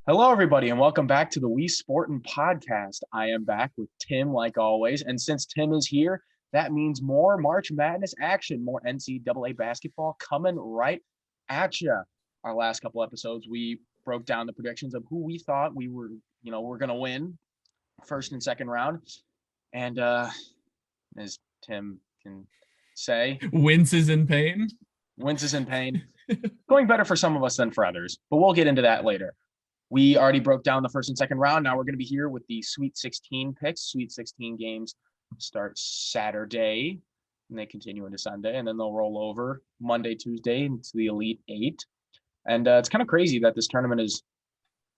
Hello, everybody, and welcome back to the WeSportin podcast. I am back with Tim, like always. And since Tim is here, that means more March Madness action, more NCAA basketball coming right at you. Our last couple episodes, we broke down the predictions of who we thought we were going to win first and second round. And as Tim can say, winces in pain. Going better for some of us than for others, but we'll get into that later. We already broke down the first and second round. Now we're going to be here with the Sweet 16 picks. Sweet 16 games start Saturday, and they continue into Sunday, and then they'll roll over Monday, Tuesday into the Elite Eight. And it's kind of crazy that this tournament is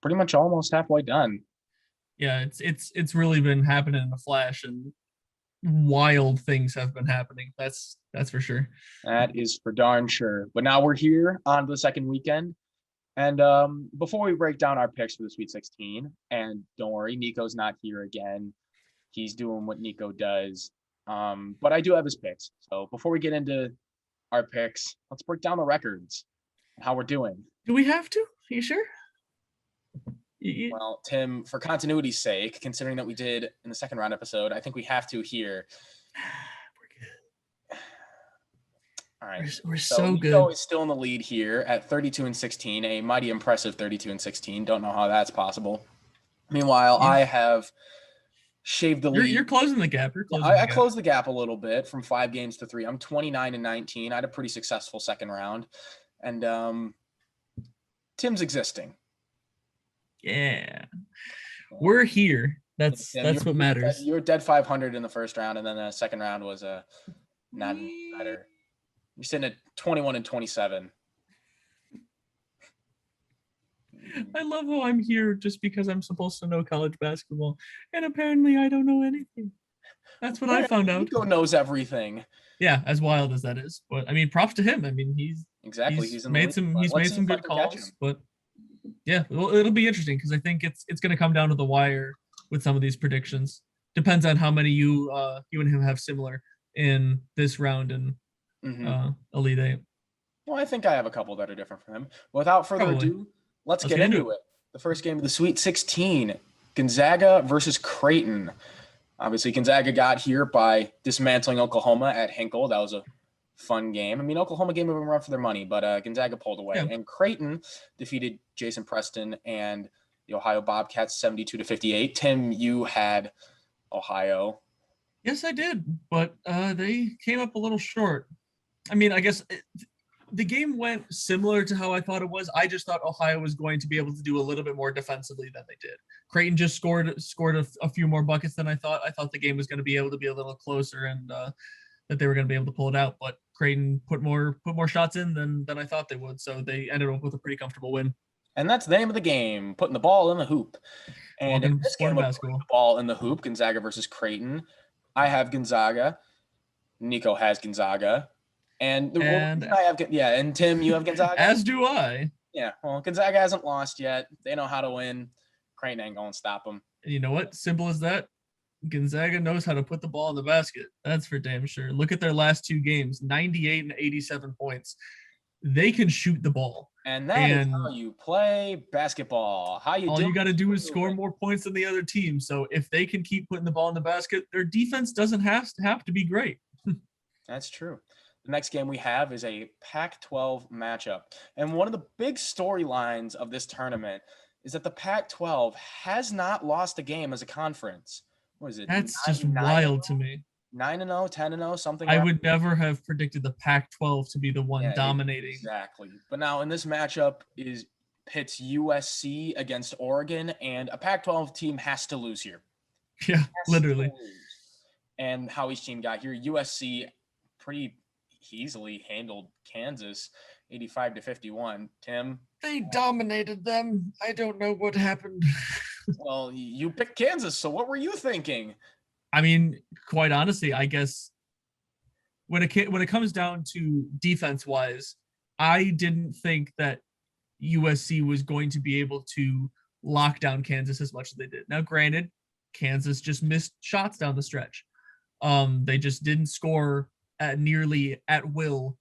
pretty much almost halfway done. Yeah, it's really been happening in a flash, and wild things have been happening. That's for sure. That is for darn sure. But now we're here on the second weekend. And before we break down our picks for the Sweet 16, and don't worry, Nico's not here again. He's doing what Nico does. But I do have his picks. So before we get into our picks, let's break down the records and how we're doing. Do we have to? Are you sure? Well, Tim, for continuity's sake, considering that we did in the second round episode, I think we have to here. All right. We're so good. Nico is still in the lead here at 32-16, a mighty impressive 32-16. Don't know how that's possible. Meanwhile, I have shaved the lead. You're closing the gap. I closed the gap a little bit from 5 games to 3. I'm 29-19. I had a pretty successful second round. And Tim's existing. Yeah. We're here. That's what matters. You were dead 500 in the first round, and then the second round was not better. You're sitting at 21-27. I love how I'm here just because I'm supposed to know college basketball, and apparently I don't know anything. That's what I found out. Nico knows everything. Yeah, as wild as that is, but I mean, props to him. I mean, he's made some good calls, but yeah, it'll be interesting because I think it's going to come down to the wire with some of these predictions. Depends on how many you and him have similar in this round and. Elite Eight. Well, I think I have a couple that are different from him. Without further ado, let's get into it. The first game of the Sweet 16, Gonzaga versus Creighton. Obviously, Gonzaga got here by dismantling Oklahoma at Hinkle. That was a fun game. I mean, Oklahoma gave them a run for their money, but Gonzaga pulled away. Yeah. And Creighton defeated Jason Preston and the Ohio Bobcats 72-58. Tim, you had Ohio. Yes, I did, but they came up a little short. I mean, I guess the game went similar to how I thought it was. I just thought Ohio was going to be able to do a little bit more defensively than they did. Creighton just scored a few more buckets than I thought. I thought the game was going to be able to be a little closer and that they were going to be able to pull it out. But Creighton put more shots in than I thought they would. So they ended up with a pretty comfortable win. And that's the name of the game, putting the ball in the hoop. And in this game of putting the ball in the hoop, Gonzaga versus Creighton, I have Gonzaga. Nico has Gonzaga. And Tim, you have Gonzaga? As do I. Yeah, well, Gonzaga hasn't lost yet. They know how to win. Creighton ain't going to stop them. And you know what? Simple as that. Gonzaga knows how to put the ball in the basket. That's for damn sure. Look at their last 2 games, 98 and 87 points. They can shoot the ball. And that is how you play basketball. All you got to do is score more points than the other team. So if they can keep putting the ball in the basket, their defense doesn't have to be great. That's true. The next game we have is a Pac-12 matchup. And one of the big storylines of this tournament is that the Pac-12 has not lost a game as a conference. What is it? That's just wild to me. 9-0, 10-0, something. I would never have predicted the Pac-12 to be the one dominating. Exactly. But now in this matchup pits USC against Oregon, and a Pac-12 team has to lose here. Yeah, literally. And how each team got here, USC pretty easily handled Kansas 85-51. Tim? They dominated them. I don't know what happened. Well, you picked Kansas, so what were you thinking? I mean, quite honestly, I guess when it comes down to defense-wise, I didn't think that USC was going to be able to lock down Kansas as much as they did. Now, granted, Kansas just missed shots down the stretch. They just didn't score nearly at will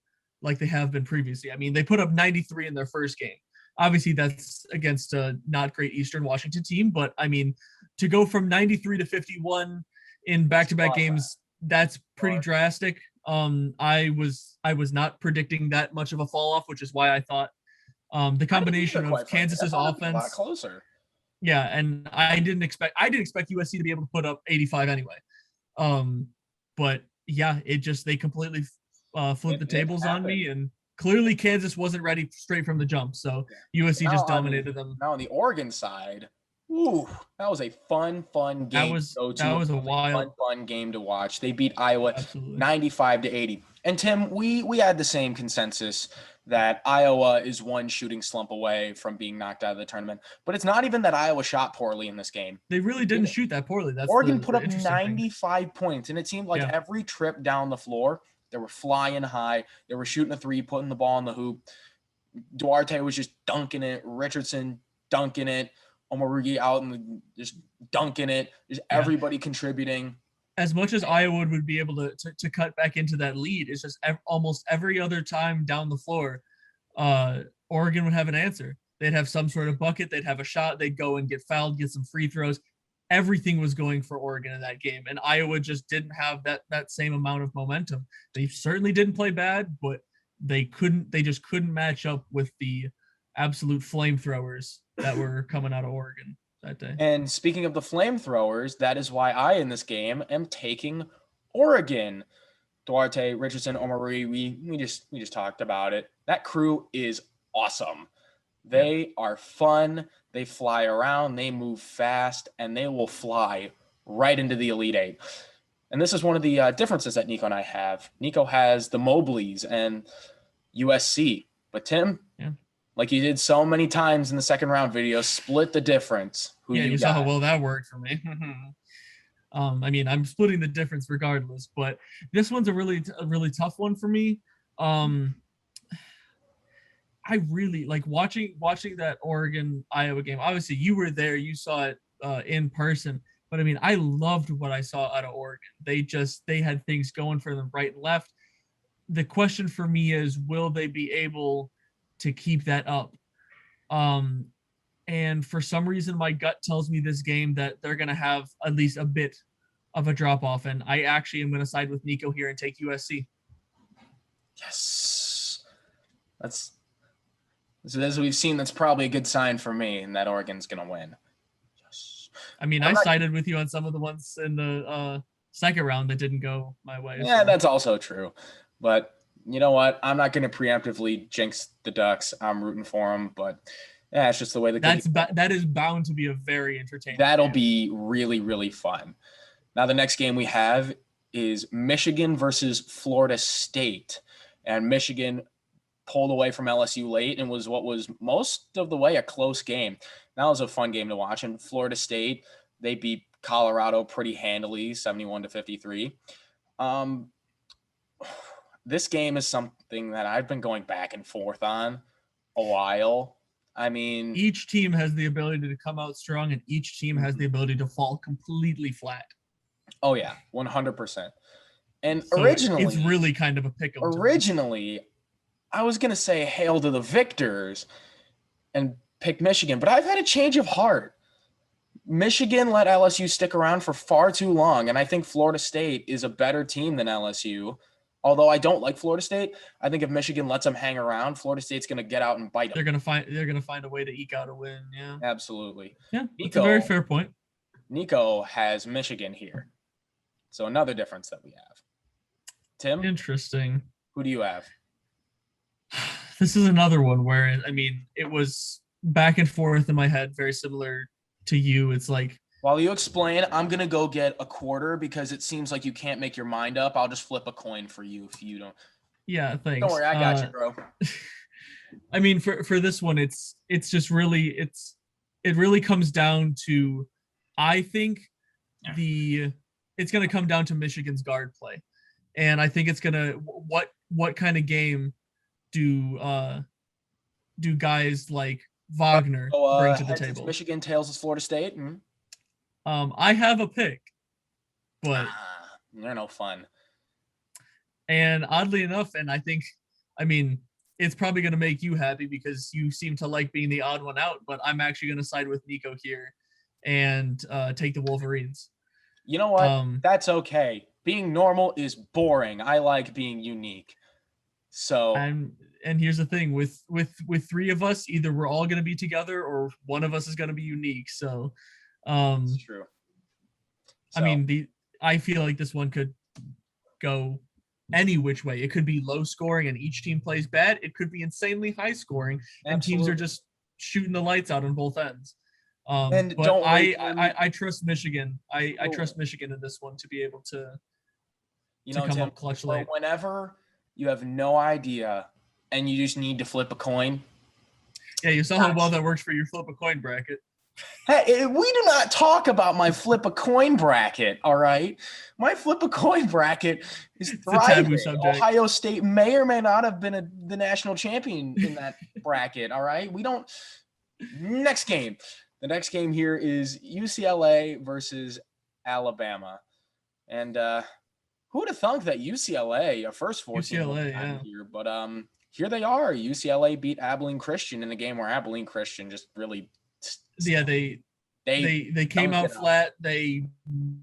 like they have been previously. I mean, they put up 93 in their first game. Obviously, that's against a not great Eastern Washington team, but I mean, to go from 93 to 51 in back-to-back games, that's pretty drastic. I was not predicting that much of a fall off, which is why I thought the combination of Kansas's offense a lot closer. Yeah, and I didn't expect USC to be able to put up 85 anyway. But yeah, they completely flipped the tables on me, and clearly Kansas wasn't ready straight from the jump. So USC just dominated them. Now on the Oregon side, that was a fun game. That was a wild, fun game to watch. They beat Iowa 95-80. And Tim, we had the same consensus that Iowa is one shooting slump away from being knocked out of the tournament. But it's not even that Iowa shot poorly in this game. They really didn't shoot that poorly. Oregon put up 95 points, and it seemed like every trip down the floor, they were flying high. They were shooting a three, putting the ball in the hoop. Duarte was just dunking it. Richardson dunking it. Omorugi out and just dunking it. Just everybody contributing. As much as Iowa would be able to cut back into that lead, it's just almost every other time down the floor, Oregon would have an answer. They'd have some sort of bucket. They'd have a shot. They'd go and get fouled, get some free throws. Everything was going for Oregon in that game, and Iowa just didn't have that same amount of momentum. They certainly didn't play bad, but they just couldn't match up with the absolute flamethrowers that were coming out of Oregon that day. And speaking of the flamethrowers, that is why I, in this game, am taking Oregon. Duarte, Richardson, Omorugi, we just talked about it. That crew is awesome. They are fun. They fly around. They move fast, and they will fly right into the Elite Eight. And this is one of the differences that Nico and I have. Nico has the Mobleys and USC, but Tim, like you did so many times in the second round video, split the difference. You saw how well that worked for me. I mean, I'm splitting the difference regardless, but this one's a really tough one for me. I really like watching that Oregon Iowa game. Obviously, you were there, you saw it in person, but I mean, I loved what I saw out of Oregon. They had things going for them right and left. The question for me is, will they be able to keep that up? And for some reason, my gut tells me this game that they're going to have at least a bit of a drop off. And I actually am going to side with Nico here and take USC. Yes. So as we've seen, that's probably a good sign for me, and that Oregon's going to win. Yes. I mean, I sided with you on some of the ones in the second round that didn't go my way. Yeah, that's also true. But you know what? I'm not going to preemptively jinx the Ducks. I'm rooting for them, but yeah, it's just the way that is bound to be a very entertaining. That'll be really, really fun. Now, the next game we have is Michigan versus Florida State, and Michigan pulled away from LSU late and was what was most of the way a close game. That was a fun game to watch. And Florida State, they beat Colorado pretty handily, 71-53. This game is something that I've been going back and forth on a while. I mean, each team has the ability to come out strong, and each team has the ability to fall completely flat. Oh yeah, 100%. And so originally, it's really kind of a pick 'em. Originally, I was going to say hail to the victors and pick Michigan, but I've had a change of heart. Michigan let LSU stick around for far too long, and I think Florida State is a better team than LSU. Although I don't like Florida State, I think if Michigan lets them hang around, Florida State's going to get out and bite them. They're going to find a way to eke out a win. Yeah, absolutely. Yeah, that's a very fair point. Nico has Michigan here, so another difference that we have. Tim, interesting. Who do you have? This is another one where, I mean, it was back and forth in my head, very similar to you. It's like, while you explain, I'm going to go get a quarter because it seems like you can't make your mind up. I'll just flip a coin for you if you don't. Yeah, thanks. Don't worry, I got you, bro. I mean, for this one, it's just really, it really comes down to, I think it's going to come down to Michigan's guard play. And I think it's going to, what kind of game do guys like Wagner bring to the table? Michigan tails is Florida State. Mm-hmm. I have a pick, but they're no fun. And oddly enough, and I think I mean, it's probably going to make you happy because you seem to like being the odd one out, but I'm actually going to side with Nico here and take the Wolverines. You know what? That's okay. Being normal is boring. I like being unique. So and here's the thing with three of us, either we're all going to be together or one of us is going to be unique. So it's true. So, I mean, I feel like this one could go any which way. It could be low scoring and each team plays bad. It could be insanely high scoring and teams are just shooting the lights out on both ends. And but don't I trust Michigan. I trust Michigan in this one to be able to come Tim, up clutch late. Whenever you have no idea and you just need to flip a coin. Yeah, you saw how well that works for your flip a coin bracket. Hey, we do not talk about my flip a coin bracket, all right? My flip a coin bracket is thriving. Ohio State may or may not have been the national champion in that bracket, all right? We don't – next game. The next game here is UCLA versus Alabama. And who would have thunk that UCLA, a first four team here, but here they are. UCLA beat Abilene Christian in a game where Abilene Christian just really – yeah, they came out flat. They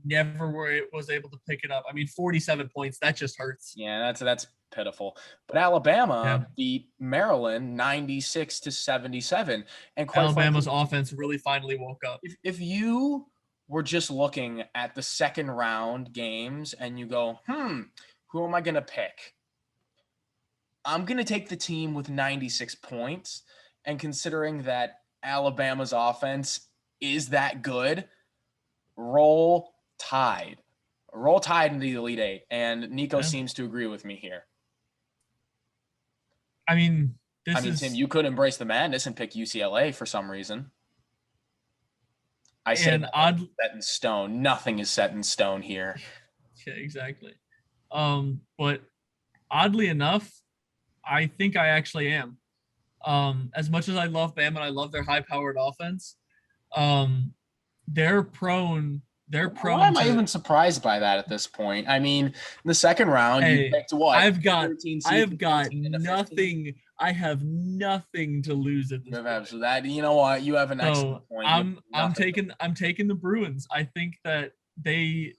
never was able to pick it up. I mean, 47 points, that just hurts. Yeah, that's pitiful. But Alabama beat Maryland 96-77. And Alabama's offense really finally woke up. If you were just looking at the second round games and you go, who am I going to pick? I'm going to take the team with 96 points. And considering that Alabama's offense is that good, roll Tide into the Elite Eight. And Nico seems to agree with me here. I mean, Tim, you could embrace the madness and pick UCLA for some reason. I said set in stone. Nothing is set in stone here. Yeah, exactly. But oddly enough, I think I actually am. As much as I love Bama and I love their high-powered offense, they're prone. Why am I even surprised by that at this point? I mean, in the second round, you picked what? I have got nothing. I have nothing to lose at this point. So that, you know what? You have an excellent point. I'm taking the Bruins. I think that they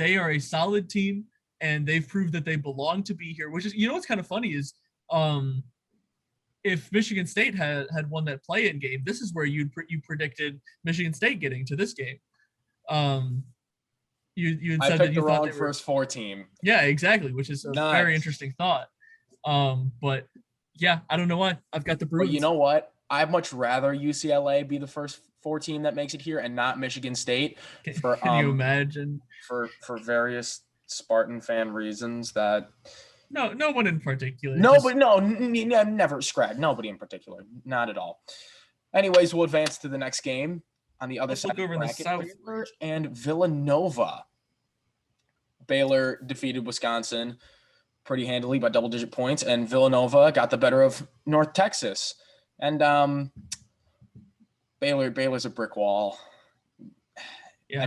are a solid team and they've proved that they belong to be here. Which is, what's kind of funny is, if Michigan State had won that play-in game, this is where you predicted Michigan State getting to this game. You had said that you thought they were first four team. Yeah, exactly, which is a very interesting thought. But yeah, I don't know why I've got the Bruins. But you know what? I'd much rather UCLA be the first four team that makes it here and not Michigan State. Can you imagine? For various Spartan fan reasons that. No one in particular. Never scratch. Nobody in particular. Not at all. Anyways, we'll advance to the next game on the other side of the bracket. Baylor and Villanova. Baylor defeated Wisconsin pretty handily by double-digit points, and Villanova got the better of North Texas. And Baylor's a brick wall. Yeah.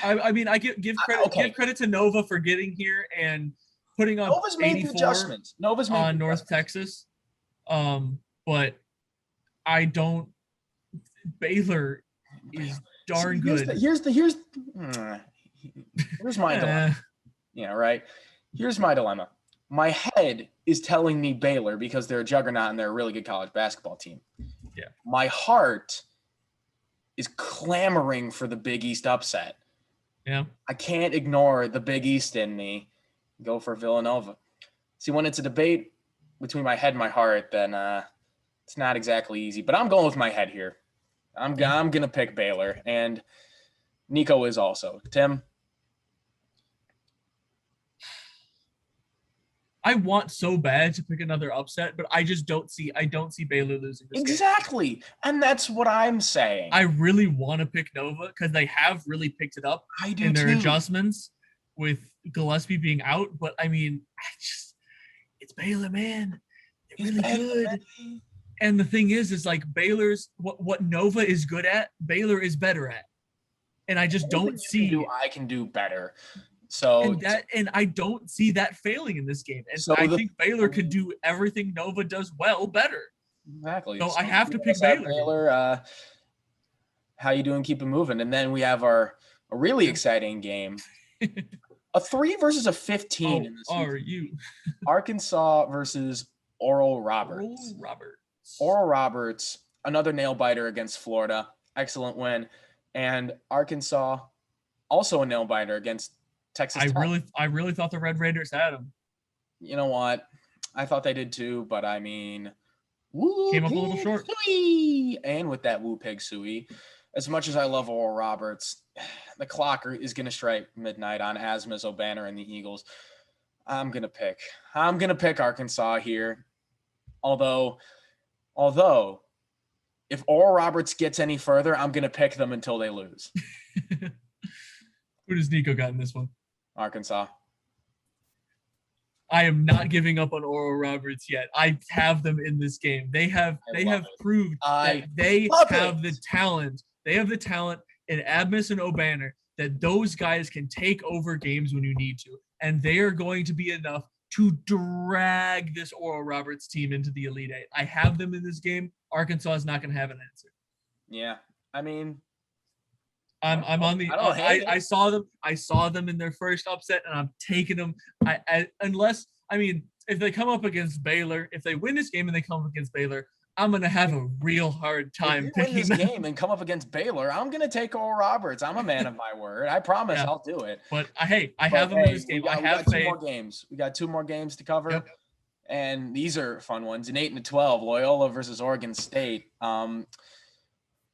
I give credit to Nova for getting here and putting up Nova's made 84 adjustments. Nova's made on North Texas. But I don't. Baylor is darn good. Here's my dilemma. Yeah, right. Here's my dilemma. My head is telling me Baylor because they're a juggernaut and they're a really good college basketball team. Yeah. My heart is clamoring for the Big East upset. Yeah. I can't ignore the Big East in me. Go for Villanova. See, when it's a debate between my head and my heart, then it's not exactly easy. But I'm going with my head here. I'm going to pick Baylor. And Nico is also. Tim? I want so bad to pick another upset, but I just don't see Baylor losing this exactly game. And that's what I'm saying. I really want to pick Nova because they have really picked it up in their adjustments with Gillespie being out. But I mean, it's Baylor, man. They're really good. And the thing is like Baylor's what Nova is good at, Baylor is better at. And I just don't see I can do better. So and I don't see that failing in this game. And so I think Baylor could do everything Nova does well better. Exactly. So I have to pick Baylor. Baylor, how you doing? Keep it moving. And then we have a really exciting game. A 3 versus a 15 in this. Are you? Arkansas versus Oral Roberts. Oral Roberts, another nail biter against Florida. Excellent win. And Arkansas, also a nail biter against Texas Tech. I really thought the Red Raiders had him. You know what? I thought they did too, but I mean, came up a little short. Suey. And with that Woo Pig Suey, as much as I love Oral Roberts, the clock is going to strike midnight on Asmus, O'Banner, and the Eagles. I'm going to pick Arkansas here. Although if Oral Roberts gets any further, I'm going to pick them until they lose. Who does Nico got in this one? Arkansas. I am not giving up on Oral Roberts yet. I have them in this game. They have proved that they have the talent. They have the talent in Admis and O'Banner that those guys can take over games when you need to. And they are going to be enough to drag this Oral Roberts team into the Elite Eight. I have them in this game. Arkansas is not going to have an answer. Yeah. I mean, I'm on the. I saw them in their first upset, and I'm taking them. If they come up against Baylor, if they win this game and they come up against Baylor, I'm gonna have a real hard time picking this game and come up against Baylor. I'm gonna take Oral Roberts. I'm a man of my word. I promise I'll do it. But I have them in this game. We got 2 more games. We got 2 more games to cover. Yep. And these are fun ones. In 8 and 12, Loyola versus Oregon State.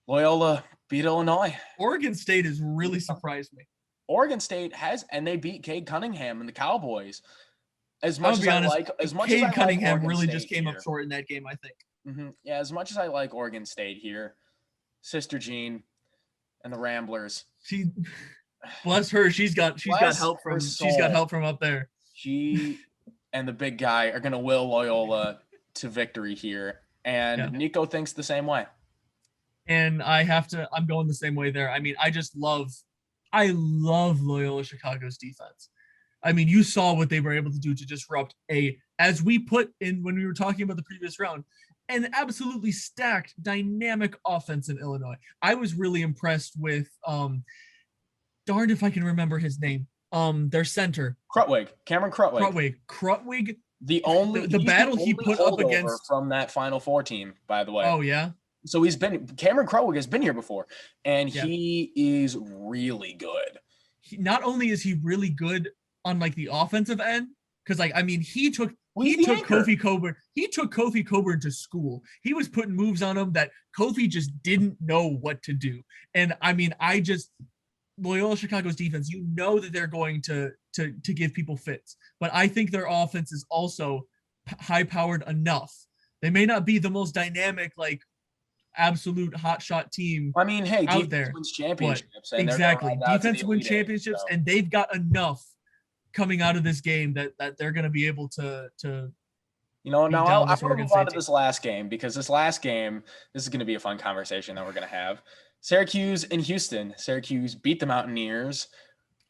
Loyola beat Illinois. Oregon State has really surprised me. Oregon State and they beat Cade Cunningham and the Cowboys. As much as Cade Cunningham really just came up short in that game, I think. Mm-hmm. Yeah, as much as I like Oregon State here, Sister Jean and the Ramblers. Bless her. She's got help from up there. She and the big guy are gonna will Loyola to victory here, and Nico thinks the same way. And I'm going the same way there. I mean, I love Loyola Chicago's defense. I mean, you saw what they were able to do to disrupt as we put in when we were talking about the previous round, an absolutely stacked, dynamic offense in Illinois. I was really impressed with, darned if I can remember his name, their center. Cameron Krutwig. The battle he put up against from that Final Four team, by the way. Oh yeah. So Cameron Krutwig has been here before, and he is really good. Not only is he really good on like the offensive end, because he took Kofi Coburn. He took Kofi Coburn to school. He was putting moves on him that Kofi just didn't know what to do. And Loyola Chicago's defense, you know that they're going to give people fits, but I think their offense is also high powered enough. They may not be the most dynamic, like absolute hotshot team. I mean, hey, out there wins championships. And exactly, defense wins championships, and they've got enough coming out of this game that they're going to be able to. Now I want to move on to this last game, because this is going to be a fun conversation that we're going to have. Syracuse and Houston. Syracuse beat the Mountaineers.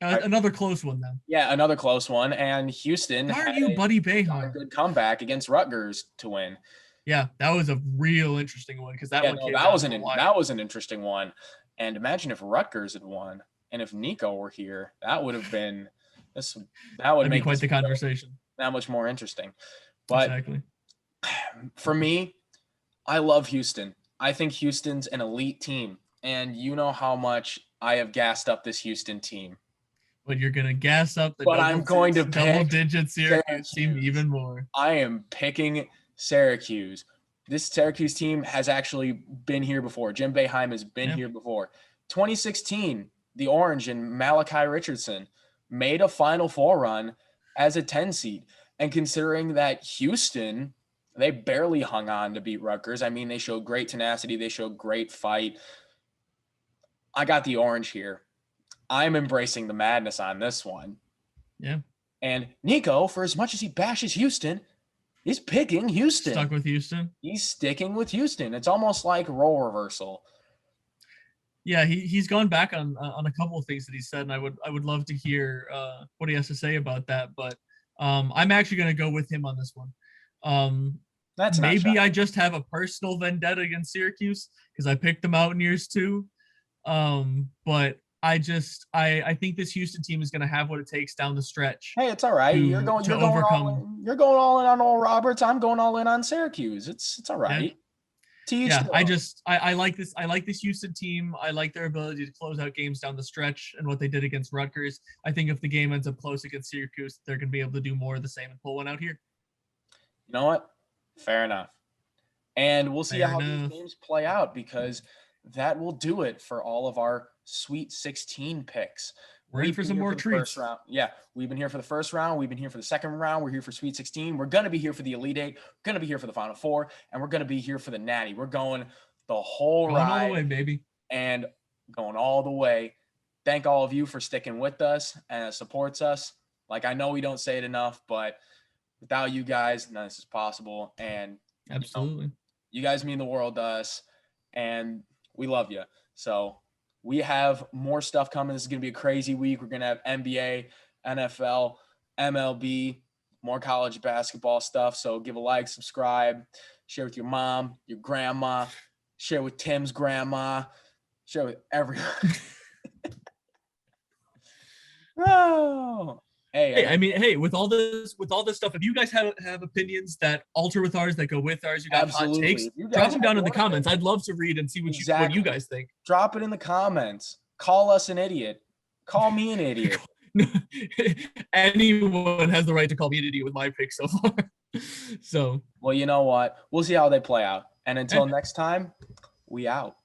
Another close one, then. Yeah, another close one. And Houston had Buddy Boeheim? A good comeback against Rutgers to win. Yeah, that was a real interesting one, because that was an interesting one. And imagine if Rutgers had won, and if Nico were here, that would have been make quite the conversation. That much more interesting. But exactly. For me, I love Houston. I think Houston's an elite team, and you know how much I have gassed up this Houston team. But you're going to gas up the double-digit Syracuse team even more. I am picking Syracuse. This Syracuse team has actually been here before. Jim Boeheim has been here before. 2016, the Orange and Malachi Richardson made a Final Four run as a 10 seed. And considering that Houston, they barely hung on to beat Rutgers. I mean, they showed great tenacity. They showed great fight. I got the Orange here. I'm embracing the madness on this one. Yeah. And Nico, for as much as he bashes Houston, he's picking Houston. Stuck with Houston? He's sticking with Houston. It's almost like role reversal. Yeah, he's gone back on a couple of things that he said, and I would love to hear what he has to say about that. But I'm actually going to go with him on this one. That's not Maybe I shocking. just have a personal vendetta against Syracuse because I picked the Mountaineers too. But I think this Houston team is going to have what it takes down the stretch. Hey, it's all right. You're going all overcome. in. You're going all in on Oral Roberts. I'm going all in on Syracuse. It's all Yeah, right. To each yeah. their own. I like this. I like this Houston team. I like their ability to close out games down the stretch and what they did against Rutgers. I think if the game ends up close against Syracuse, they're going to be able to do more of the same and pull one out here. You know what? Fair enough. And we'll see Fair how enough. these games play out, because that will do it for all of our Sweet 16 picks. We're in for some more treats. First round. Yeah, we've been here for the first round. We've been here for the second round. We're here for Sweet 16. We're going to be here for the Elite Eight. We're going to be here for the Final Four. And we're going to be here for the Natty. We're going the whole ride. All the way, baby. And going all the way. Thank all of you for sticking with us and supports us. Like, I know we don't say it enough, but without you guys, none of this is possible. And absolutely, you guys mean the world to us, and we love you. So we have more stuff coming. This is going to be a crazy week. We're going to have NBA, NFL, MLB, more college basketball stuff. So give a like, subscribe, share with your mom, your grandma, share with Tim's grandma, share with everyone. Oh. Hey, I mean, hey, with all this stuff, if you guys have opinions that alter with ours, that go with ours, you got hot takes, drop them down in the comments. I'd love to read and see what you guys think. Drop it in the comments. Call us an idiot. Call me an idiot. Anyone has the right to call me an idiot with my pick so far. So, well, you know what? We'll see how they play out. And until next time, we out.